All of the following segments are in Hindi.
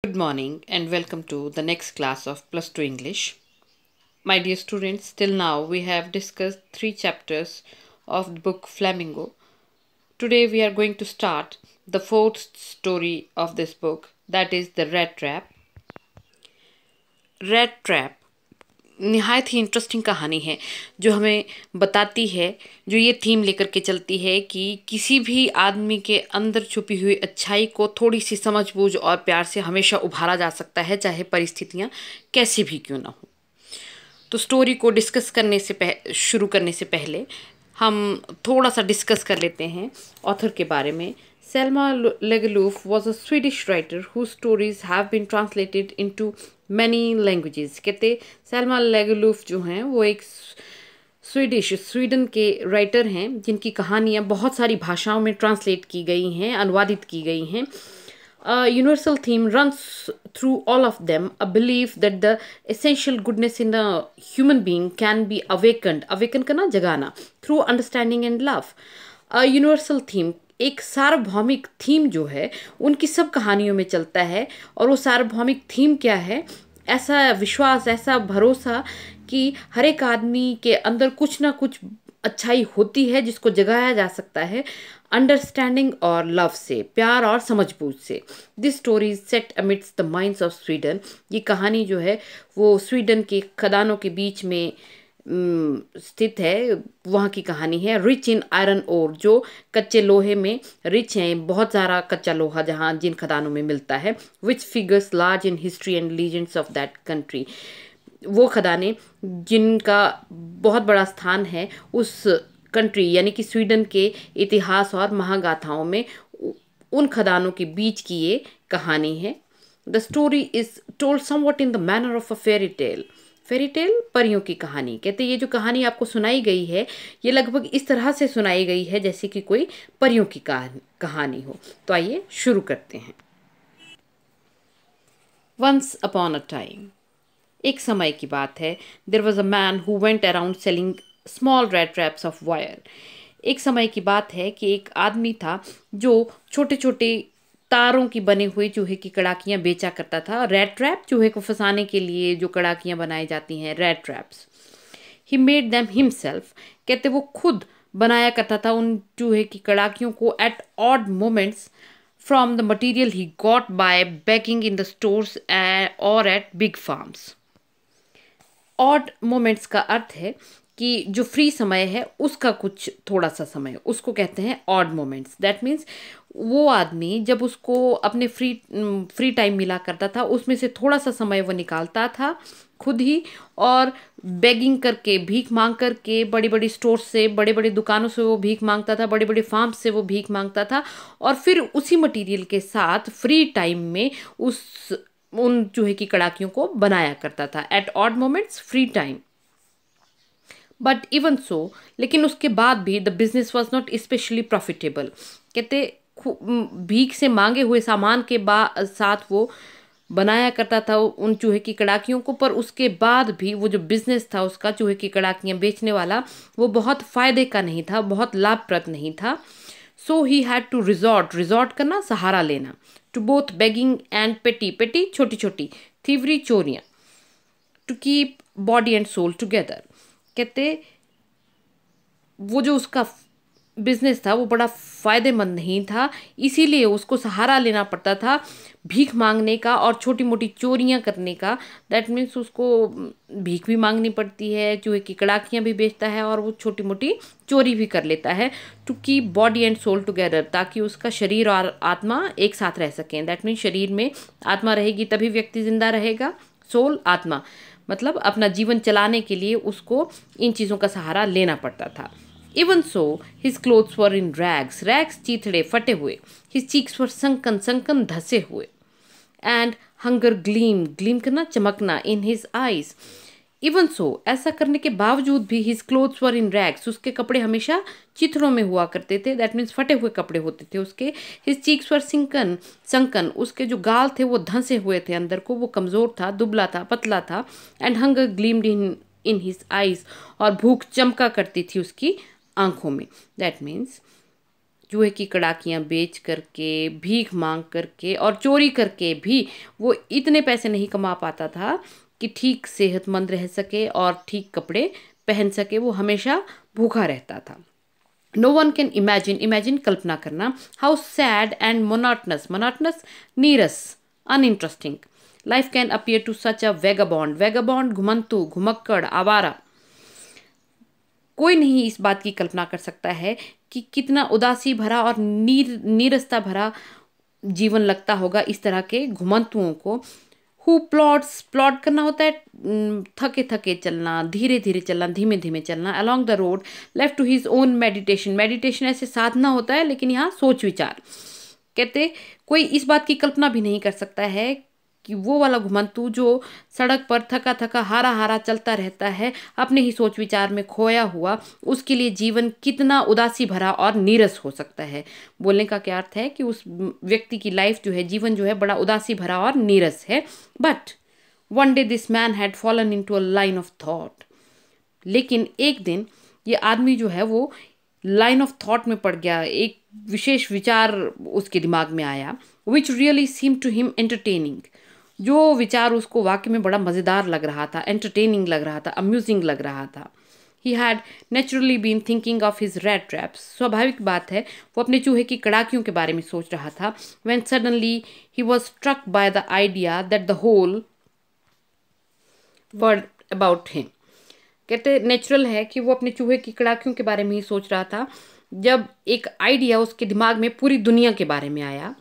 Good morning and welcome to the next class of Plus 2 English. My dear students, till now we have discussed 3 chapters of the book Flamingo. Today we are going to start the fourth story of this book, that is The Rat Trap. Rat Trap निहायत ही इंटरेस्टिंग कहानी है जो हमें बताती है, जो ये थीम लेकर के चलती है कि किसी भी आदमी के अंदर छुपी हुई अच्छाई को थोड़ी सी समझबूझ और प्यार से हमेशा उभारा जा सकता है, चाहे परिस्थितियाँ कैसी भी क्यों ना हो। तो स्टोरी को डिस्कस करने से शुरू करने से पहले हम थोड़ा सा डिस्कस कर लेते हैं ऑथर के बारे में। Selma Lagerlöf was a Swedish writer whose stories have been translated into many languages. कहते सेल्मा लेगरलूफ जो हैं वो एक स्वीडन के राइटर हैं जिनकी कहानियाँ बहुत सारी भाषाओं में ट्रांसलेट की गई हैं, अनुवादित की गई हैं। A universal theme runs through all of them, a belief that the essential goodness in a human being can be awakened, awaken करना जगाना, through understanding and love. A universal theme, एक सार्वभौमिक थीम जो है उनकी सब कहानियों में चलता है। और वो सार्वभौमिक थीम क्या है? ऐसा विश्वास, ऐसा भरोसा कि हर एक आदमी के अंदर कुछ ना कुछ अच्छाई होती है जिसको जगाया जा सकता है अंडरस्टैंडिंग और लव से, प्यार और समझबूझ से। This story is set amidst the minds of Sweden. ये कहानी जो है वो स्वीडन के खदानों के बीच में स्थित है, वहाँ की कहानी है। रिच इन आयरन ओर, जो कच्चे लोहे में रिच हैं, बहुत सारा कच्चा लोहा जहाँ जिन खदानों में मिलता है। Which figures large in history and legends of that country, वो खदानें जिनका बहुत बड़ा स्थान है उस कंट्री यानी कि स्वीडन के इतिहास और महागाथाओं में, उन खदानों के बीच की ये कहानी है। The story is told somewhat in the manner of a fairy tale. Fairy tale, परियों की कहानी। कहते ये जो कहानी आपको सुनाई गई है ये लगभग इस तरह से सुनाई गई है जैसे कि कोई परियों की कहानी हो। तो आइए शुरू करते हैं। वंस अपॉन अ टाइम, एक समय की बात है। There was a man who went around selling small rat traps of wire. एक समय की बात है कि एक आदमी था जो छोटे छोटे तारों की बने हुए चूहे की कड़ाकियाँ बेचा करता था। रेड ट्रैप, चूहे को फंसाने के लिए जो कड़ाकियाँ बनाई जाती हैं, red traps. He made them himself. कहते वो खुद बनाया करता था उन चूहे की कड़ाकियों को at odd moments from the material he got by begging in the stores और at big farms. Odd moments का अर्थ है कि जो फ्री समय है उसका कुछ थोड़ा सा समय, उसको कहते हैं ऑड मोमेंट्स। दैट मीन्स वो आदमी जब उसको अपने फ्री टाइम मिला करता था उसमें से थोड़ा सा समय वो निकालता था खुद ही, और बेगिंग करके, भीख मांग करके, बड़ी बड़ी स्टोर से, बड़े बड़े दुकानों से वो भीख मांगता था, बड़े बड़े फार्म से वो भीख मांगता था, और फिर उसी मटेरियल के साथ फ्री टाइम में उन चूहे की कड़ाकियों को बनाया करता था at odd moments, free time. But even so, लेकिन उसके बाद भी the business was not specially profitable. कहते भीख से मांगे हुए सामान के साथ वो बनाया करता था उन चूहे की कड़ाकियों को, पर उसके बाद भी वो जो बिजनेस था उसका, चूहे की कड़ाकियाँ बेचने वाला, वो बहुत फायदे का नहीं था, बहुत लाभप्रद नहीं था। सो ही हैड टू रिजॉर्ट करना, सहारा लेना, to both begging and petty छोटी छोटी थीवरी, चोरियाँ, to keep body and soul together. कहते वो जो उसका बिजनेस था वो बड़ा फायदेमंद नहीं था, इसीलिए उसको सहारा लेना पड़ता था भीख मांगने का और छोटी मोटी चोरियां करने का। दैट मीन्स उसको भीख भी मांगनी पड़ती है, चूहे की कड़ाकियां भी बेचता है और वो छोटी मोटी चोरी भी कर लेता है। To keep body and soul together, ताकि उसका शरीर और आत्मा एक साथ रह सकें। दैट मीन्स शरीर में आत्मा रहेगी तभी व्यक्ति जिंदा रहेगा। सोल, आत्मा, मतलब अपना जीवन चलाने के लिए उसको इन चीज़ों का सहारा लेना पड़ता था। Even so his clothes were in rags, चीथड़े, फटे हुए। हिज चीक्स वर संकन धसे हुए। एंड हंगर ग्लीम करना, चमकना, in his eyes. Even so, ऐसा करने के बावजूद भी his clothes were in rags, उसके कपड़े हमेशा चिथड़ों में हुआ करते थे। दैट मीन्स फटे हुए कपड़े होते थे उसके। हिज चीक्स वर संकन, उसके जो गाल थे वो धंसे हुए थे अंदर को, वो कमज़ोर था, दुबला था, पतला था। And hunger gleamed in his eyes, और भूख चमका करती थी उसकी आंखों में। दैट मीन्स चूहे की कड़ाकियाँ बेच करके, भीख मांग करके और चोरी करके भी वो इतने पैसे नहीं कमा पाता था कि ठीक सेहतमंद रह सके और ठीक कपड़े पहन सके। वो हमेशा भूखा रहता था। No one can imagine, imagine कल्पना करना, how sad and monotonous, monotonous नीरस, uninteresting life can appear to such a vagabond, vagabond घुमंतु, घुमक्कड़, आवारा। कोई नहीं इस बात की कल्पना कर सकता है कि कितना उदासी भरा और नीरसता भरा जीवन लगता होगा इस तरह के घुमंतुओं को। हु प्लॉट्स, प्लॉट करना होता है थके थके चलना, धीरे धीरे चलना, धीमे धीमे चलना, along the road left to his own meditation, meditation ऐसे साधना होता है लेकिन यहाँ सोच विचार। कहते कोई इस बात की कल्पना भी नहीं कर सकता है कि वो वाला घुमंतु जो सड़क पर थका थका हारा हारा चलता रहता है अपने ही सोच विचार में खोया हुआ, उसके लिए जीवन कितना उदासी भरा और नीरस हो सकता है। बोलने का क्या अर्थ है कि उस व्यक्ति की लाइफ जो है, जीवन जो है, बड़ा उदासी भरा और नीरस है। But one day this man had fallen into a line of thought, लेकिन एक दिन ये आदमी जो है वो लाइन ऑफ थॉट में पड़ गया। एक विशेष विचार उसके दिमाग में आया, which really seem to him entertaining, जो विचार उसको वाकई में बड़ा मज़ेदार लग रहा था, एंटरटेनिंग लग रहा था, अम्यूजिंग लग रहा था। He had naturally been thinking of his rat traps, स्वाभाविक बात है वो अपने चूहे की कड़ाकियों के बारे में सोच रहा था। When suddenly he was struck by the idea that the whole world about him. कहते नेचुरल है कि वो अपने चूहे की कड़ाकियों के बारे में ही सोच रहा था जब एक आइडिया उसके दिमाग में पूरी दुनिया के बारे में आया।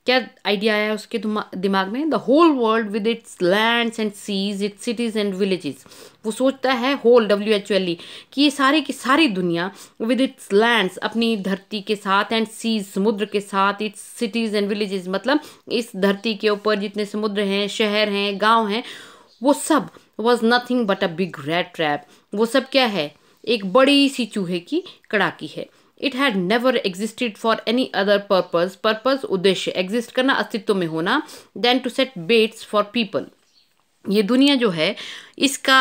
क्या आइडिया आया उसके दिमाग में? The whole world with its lands and seas, its cities and villages. वो सोचता है होल, WHOLE, कि ये सारी की सारी दुनिया, विद इट्स लैंड्स, अपनी धरती के साथ, एंड सीज, समुद्र के साथ, इट्स सिटीज एंड विलेजेस, मतलब इस धरती के ऊपर जितने समुद्र हैं, शहर हैं, गांव हैं, वो सब was nothing but a big rat trap. वो सब क्या है? एक बड़ी सी चूहे की कड़ाकी है। It had never existed for any other purpose, purpose उद्देश्य, एग्जिस्ट करना अस्तित्व में होना, than to set baits for people. ये दुनिया जो है इसका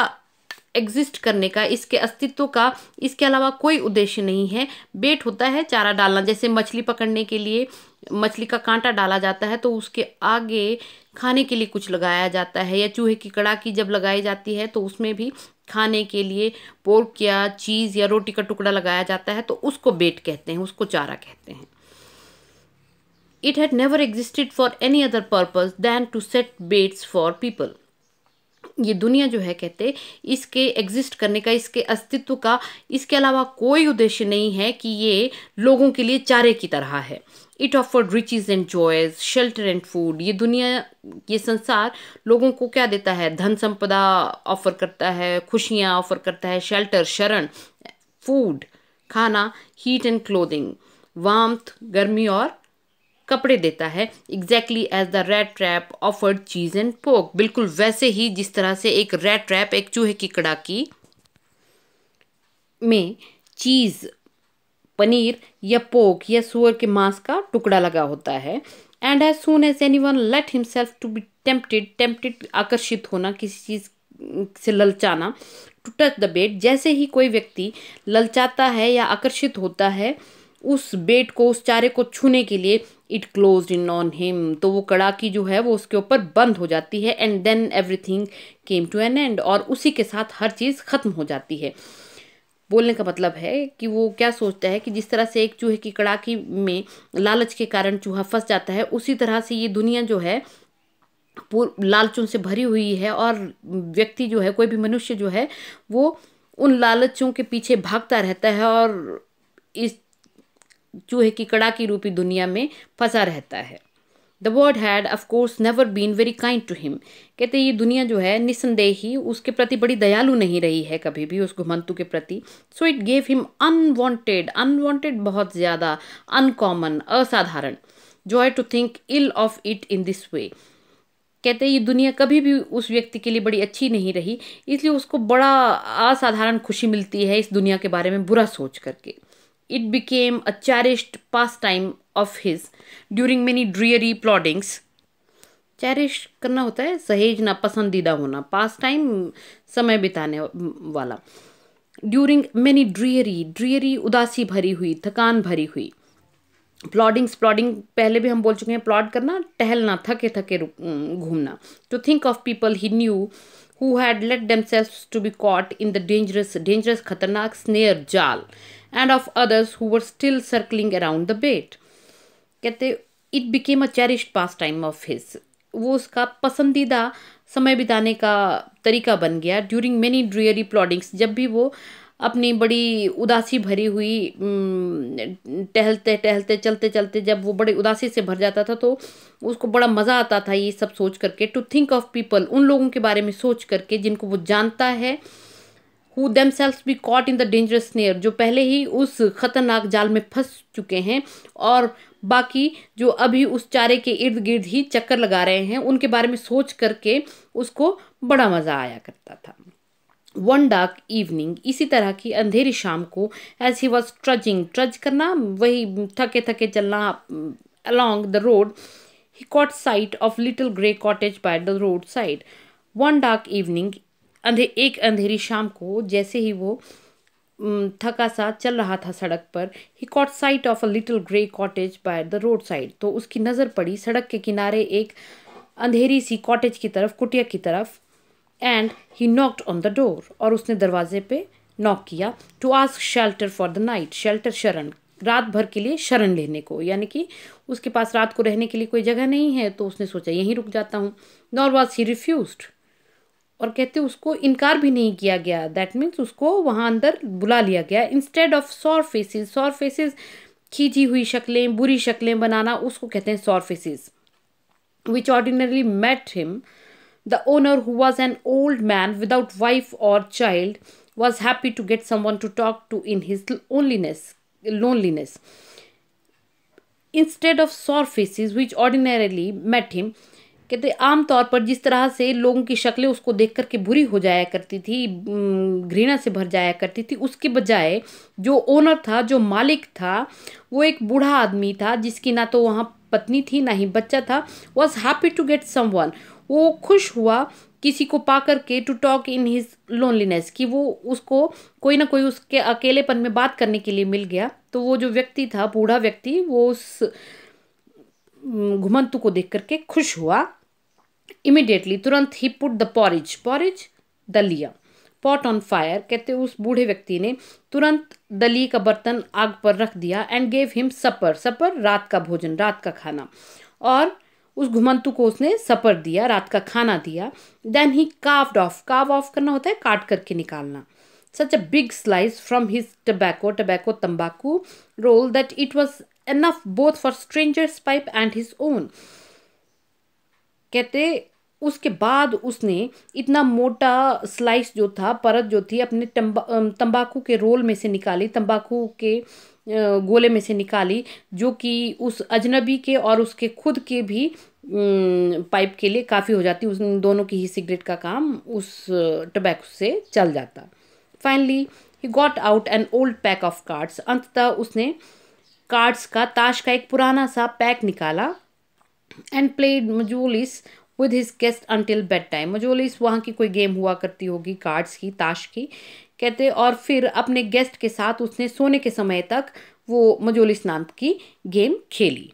एग्जिस्ट करने का, इसके अस्तित्व का, इसके अलावा कोई उद्देश्य नहीं है। बेट होता है चारा डालना, जैसे मछली पकड़ने के लिए मछली का कांटा डाला जाता है तो उसके आगे खाने के लिए कुछ लगाया जाता है, या चूहे की कड़ाकी जब लगाई जाती है तो उसमें भी खाने के लिए पोर्क या चीज़ या रोटी का टुकड़ा लगाया जाता है, तो उसको बेट कहते हैं, उसको चारा कहते हैं। It had never existed for any other purpose than to set baits for people. ये दुनिया जो है, कहते इसके एग्जिस्ट करने का, इसके अस्तित्व का, इसके अलावा कोई उद्देश्य नहीं है कि ये लोगों के लिए चारे की तरह है। It offered riches and joys, shelter and food. ये दुनिया, ये संसार लोगों को क्या देता है? धन संपदा ऑफर करता है, खुशियाँ ऑफर करता है, शेल्टर, शरण, फूड, खाना, हीट एंड क्लोथिंग, वार्मथ, गर्मी और कपड़े देता है। Exactly as the rat trap offered cheese and pork, बिल्कुल वैसे ही जिस तरह से एक रैट ट्रैप, एक चूहे की कड़ाकी में चीज, पनीर या पोक या सुअर के मांस का टुकड़ा लगा होता है। And as soon as anyone let himself to be tempted, tempted आकर्षित होना, किसी चीज से ललचाना, टू टच द बेट, जैसे ही कोई व्यक्ति ललचाता है या आकर्षित होता है उस बेट को, उस चारे को छूने के लिए, it closed in on him, तो वो कड़ाकी जो है वो उसके ऊपर बंद हो जाती है। And then everything came to an end, और उसी के साथ हर चीज़ खत्म हो जाती है। बोलने का मतलब है कि वो क्या सोचता है कि जिस तरह से एक चूहे की कड़ाकी में लालच के कारण चूहा फंस जाता है, उसी तरह से ये दुनिया जो है लालचों से भरी हुई है, और व्यक्ति जो है, कोई भी मनुष्य जो है, वो उन लालचों के पीछे भागता रहता है और इस चूहे की कड़ाकी रूपी दुनिया में फंसा रहता है। The world had of course never been very kind to him. कहते ये दुनिया जो है निस्संदेह ही उसके प्रति बड़ी दयालु नहीं रही है कभी भी, उस घुमंतु के प्रति। So it gave him unwanted, unwanted बहुत ज़्यादा, अनकॉमन, असाधारण, joy to think ill of it in this way. कहते ये दुनिया कभी भी उस व्यक्ति के लिए बड़ी अच्छी नहीं रही, इसलिए उसको बड़ा असाधारण खुशी मिलती है इस दुनिया के बारे में बुरा सोच करके। It became a cherished pastime of his during many dreary ploddings. Cherish करना होता है सहेजना, पसंदीदा होना, पास टाइम समय बिताने वाला। ड्यूरिंग मेनी ड्रीयरी, ड्रीयरी उदासी भरी हुई, थकान भरी हुई, प्लॉडिंग पहले भी हम बोल चुके हैं, प्लॉड करना, टहलना, थके थके घूमना। To think of people he knew who had let themselves to be caught in the dangerous खतरनाक स्नेयर जाल, and of others who were still circling around the bait. कहते it became a cherished pastime of his, वो उसका पसंदीदा समय बिताने का तरीका बन गया। ड्यूरिंग मेनी ड्रियरी प्लॉडिंग्स, जब भी वो अपनी बड़ी उदासी भरी हुई टहलते टहलते चलते चलते जब वो बड़ी उदासी से भर जाता था तो उसको बड़ा मज़ा आता था ये सब सोच करके। टू थिंक ऑफ पीपल, उन लोगों के बारे में सोच करके जिनको वो जानता है, who themselves be caught in the dangerous snare, जो पहले ही उस खतरनाक जाल में फंस चुके हैं और बाकी जो अभी उस चारे के इर्द गिर्द ही चक्कर लगा रहे हैं, उनके बारे में सोच करके उसको बड़ा मज़ा आया करता था। वन डार्क इवनिंग, इसी तरह की अंधेरी शाम को, एज ही वॉज ट्रज करना, वही थके थके चलना along the road, he caught sight of little grey cottage by the roadside. One dark evening, एक अंधेरी शाम को, जैसे ही वो थका सा चल रहा था सड़क पर, he caught sight of a little grey cottage by the roadside, तो उसकी नज़र पड़ी सड़क के किनारे एक अंधेरी सी कॉटेज की तरफ, कुटिया की तरफ। And he knocked on the door, और उसने दरवाजे पे नॉक किया। To ask shelter for the night, shelter शरण, रात भर के लिए शरण लेने को, यानी कि उसके पास रात को रहने के लिए कोई जगह नहीं है तो उसने सोचा यहीं रुक जाता हूँ। नॉर वॉज ही रिफ्यूज्ड, और कहते उसको इनकार भी नहीं किया गया, दैट मीन्स उसको वहाँ अंदर बुला लिया गया। इंस्टेड ऑफ सॉर फेसेस, खींची हुई शक्लें, बुरी शक्लें बनाना, उसको कहते हैं sour faces, which ordinarily met him. The owner, who was an old man without wife or child, was happy to get someone to talk to in his loneliness. Instead of sore faces which ordinarily met him, कहते आम तौर पर जिस तरह से लोगों की शक्लें उसको देख करके बुरी हो जाया करती थी, घृणा से भर जाया करती थी, उसके बजाय जो ओनर था, जो मालिक था, वो एक बूढ़ा आदमी था जिसकी ना तो वहाँ पत्नी थी ना ही बच्चा था। Was happy to get someone, वो खुश हुआ किसी को पा करके, to talk in his loneliness, कि वो उसको कोई ना कोई उसके अकेलेपन में बात करने के लिए मिल गया। तो वो जो व्यक्ति था, बूढ़ा व्यक्ति, वो उस घुमंतु को देख करके खुश हुआ। इमिडिएटली, तुरंत, ही पुट द पॉरेज दलिया, पॉट ऑन फायर, कहते उस बूढ़े व्यक्ति ने तुरंत दलिए का बर्तन आग पर रख दिया। एंड गेव हिम सपर, रात का भोजन, रात का खाना, और उस घुमंतु को उसने सपर दिया, रात का खाना दिया। देन ही कार्व ऑफ करना होता है काट करके निकालना, such a big slice from his tobacco तंबाकू roll, that it was enough both for strangers pipe and his own. कहते उसके बाद उसने इतना मोटा स्लाइस जो था, परत जो थी, अपने तंबाकू के रोल में से निकाली, तंबाकू के गोले में से निकाली, जो कि उस अजनबी के और उसके खुद के भी पाइप के लिए काफ़ी हो जाती, उस दोनों की ही सिगरेट का काम उस टबैको से चल जाता। Finally he got out an old pack of cards, अंततः उसने कार्ड्स का, ताश का एक पुराना सा पैक निकाला। And played mjolis with his guest until bedtime, mjolis वहाँ की कोई गेम हुआ करती होगी कार्ड्स की, ताश की, कहते, और फिर अपने गेस्ट के साथ उसने सोने के समय तक वो मजोलिस नाम की गेम खेली।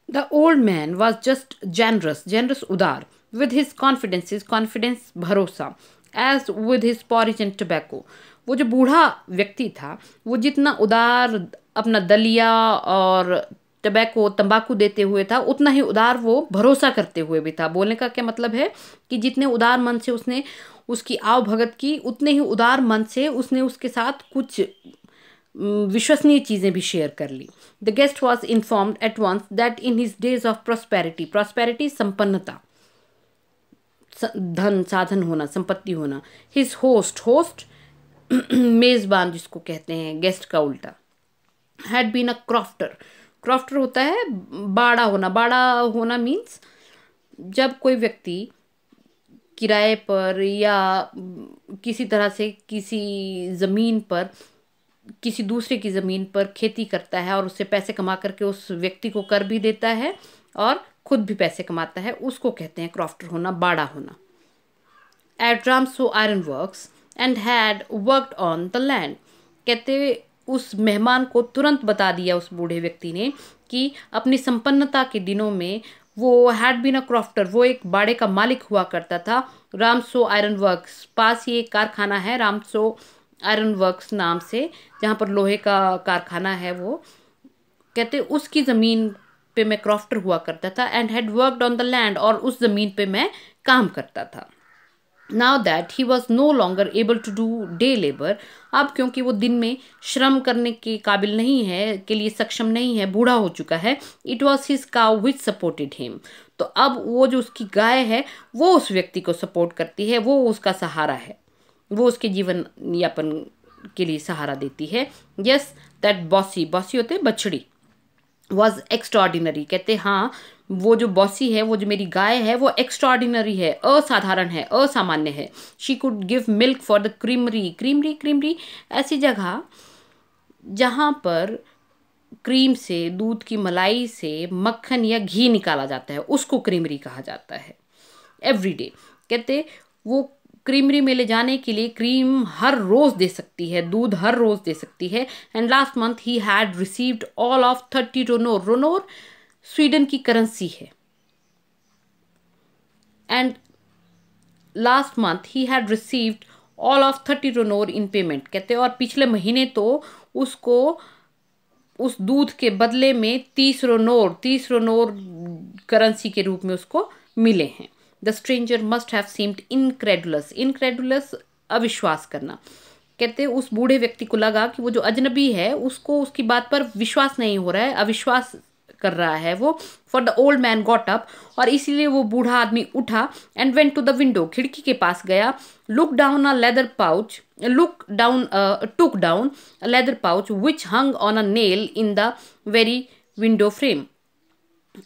The old man was just generous उदार, विद हिज कॉन्फिडेंस भरोसा, as with his porridge and tobacco, वो जो बूढ़ा व्यक्ति था वो जितना उदार अपना दलिया और टबैको तंबाकू देते हुए था, उतना ही उदार वो भरोसा करते हुए भी था। बोलने का क्या मतलब है कि जितने उदार मन से उसने उसकी आव भगत की, उतने ही उदार मन से उसने उसके साथ कुछ विश्वसनीय चीज़ें भी शेयर कर ली। The guest was informed at once that in his days of prosperity संपन्नता, धन साधन होना, संपत्ति होना, हिज होस्ट मेज़बान जिसको कहते हैं, गेस्ट का उल्टा, हैड बीन अ क्रॉफ्टर होता है बाड़ा होना मीन्स जब कोई व्यक्ति किराए पर या किसी तरह से किसी ज़मीन पर, किसी दूसरे की ज़मीन पर खेती करता है और उससे पैसे कमा करके उस व्यक्ति को कर भी देता है और खुद भी पैसे कमाता है, उसको कहते हैं क्रॉफ्टर होना, बाड़ा होना। At Ramsjo iron works and had worked on the land, कहते उस मेहमान को तुरंत बता दिया उस बूढ़े व्यक्ति ने कि अपनी संपन्नता के दिनों में वो हैड बीन अ क्रॉफ्टर, वो एक बाड़े का मालिक हुआ करता था। रामसो आयरन वर्क्स पास ही एक कारखाना है रामसो आयरन वर्क्स नाम से, जहाँ पर लोहे का कारखाना है। वो कहते उसकी ज़मीन पे मैं क्रॉफ्टर हुआ करता था and had worked on the land, और उस ज़मीन पे मैं काम करता था। Now that he was no longer able to do day labour, अब क्योंकि वो दिन में श्रम करने के काबिल नहीं है, के लिए सक्षम नहीं है, बूढ़ा हो चुका है। It was his cow which supported him, तो अब वो जो उसकी गाय है वो उस व्यक्ति को सपोर्ट करती है, वो उसका सहारा है, वो उसके जीवन यापन के लिए सहारा देती है। यस दैट बॉसी, बॉसी होते हैं बछड़ी, वॉज एक्स्ट्राऑर्डिनरी, कहते हाँ वो जो बॉसी है, वो जो मेरी गाय है वो एक्स्ट्राऑर्डिनरी है, असाधारण है, असामान्य है। She could give milk for the creamery, creamery creamery ऐसी जगह जहाँ पर क्रीम से, दूध की मलाई से मक्खन या घी निकाला जाता है, उसको क्रीमरी कहा जाता है। एवरीडे, कहते वो क्रीमरी में ले जाने के लिए क्रीम हर रोज दे सकती है, दूध हर रोज दे सकती है। And last month he had received all of 30 kronor, kronor Sweden की करेंसी है। And last month he had received all of 30 kronor in payment, कहते और पिछले महीने तो उसको उस दूध के बदले में 30 रोनोर करेंसी के रूप में उसको मिले हैं। The stranger must have seemed incredulous, incredulous अविश्वास करना, कहते उस बूढ़े व्यक्ति को लगा कि वो जो अजनबी है उसको उसकी बात पर विश्वास नहीं हो रहा है, अविश्वास कर रहा है वो। For the old man got up, और इसीलिए वो बूढ़ा आदमी उठा and went to the window, खिड़की के पास गया। Look down a leather pouch, took down a leather pouch which hung on a nail in the very window frame,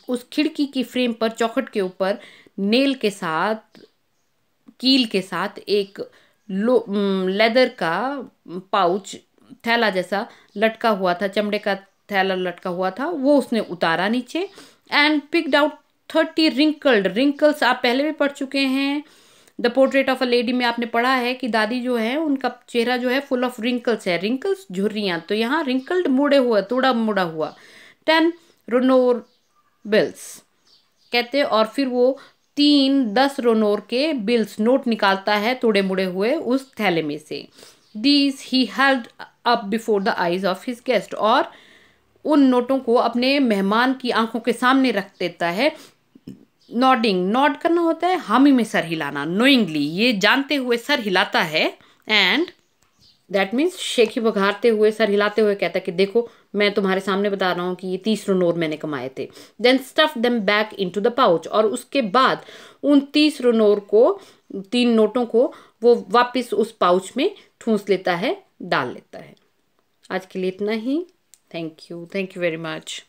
उस खिड़की की फ्रेम पर, चौखट के ऊपर नेल के साथ, कील के साथ एक लेदर का पाउच, थैला जैसा लटका हुआ था, चमड़े का थैला लटका हुआ था, वो उसने उतारा नीचे। And picked out 30 wrinkled, wrinkles आप पहले भी पढ़ चुके हैं। The portrait of a lady में आपने पढ़ा है कि दादी जो है उनका चेहरा जो है फुल ऑफ रिंकल्स है, रिंकल्स झुर्रियाँ, तो यहाँ रिंकल्ड मुड़े हुआ, तोड़ा मुड़ा हुआ। 10 रोनोर बिल्स, कहते और फिर वो 10 रोनोर के बिल्स, नोट निकालता है तोड़े मुड़े हुए उस थैले में से। These he held up before the eyes of his guest, और उन नोटों को अपने मेहमान की आंखों के सामने रख देता है। नॉडिंग, नॉड करना होता है हामी में सर हिलाना, नोइंगली, ये जानते हुए सर हिलाता है। एंड दैट मीन्स शेखी बघारते हुए, सर हिलाते हुए कहता है कि देखो मैं तुम्हारे सामने बता रहा हूँ कि ये 30 रोनोर मैंने कमाए थे। Then stuff them back into the pouch, और उसके बाद उन 30 रोनोर को, 3 नोटों को वो वापस उस पाउच में ठूंस लेता है, डाल लेता है। आज के लिए इतना ही। Thank you very much.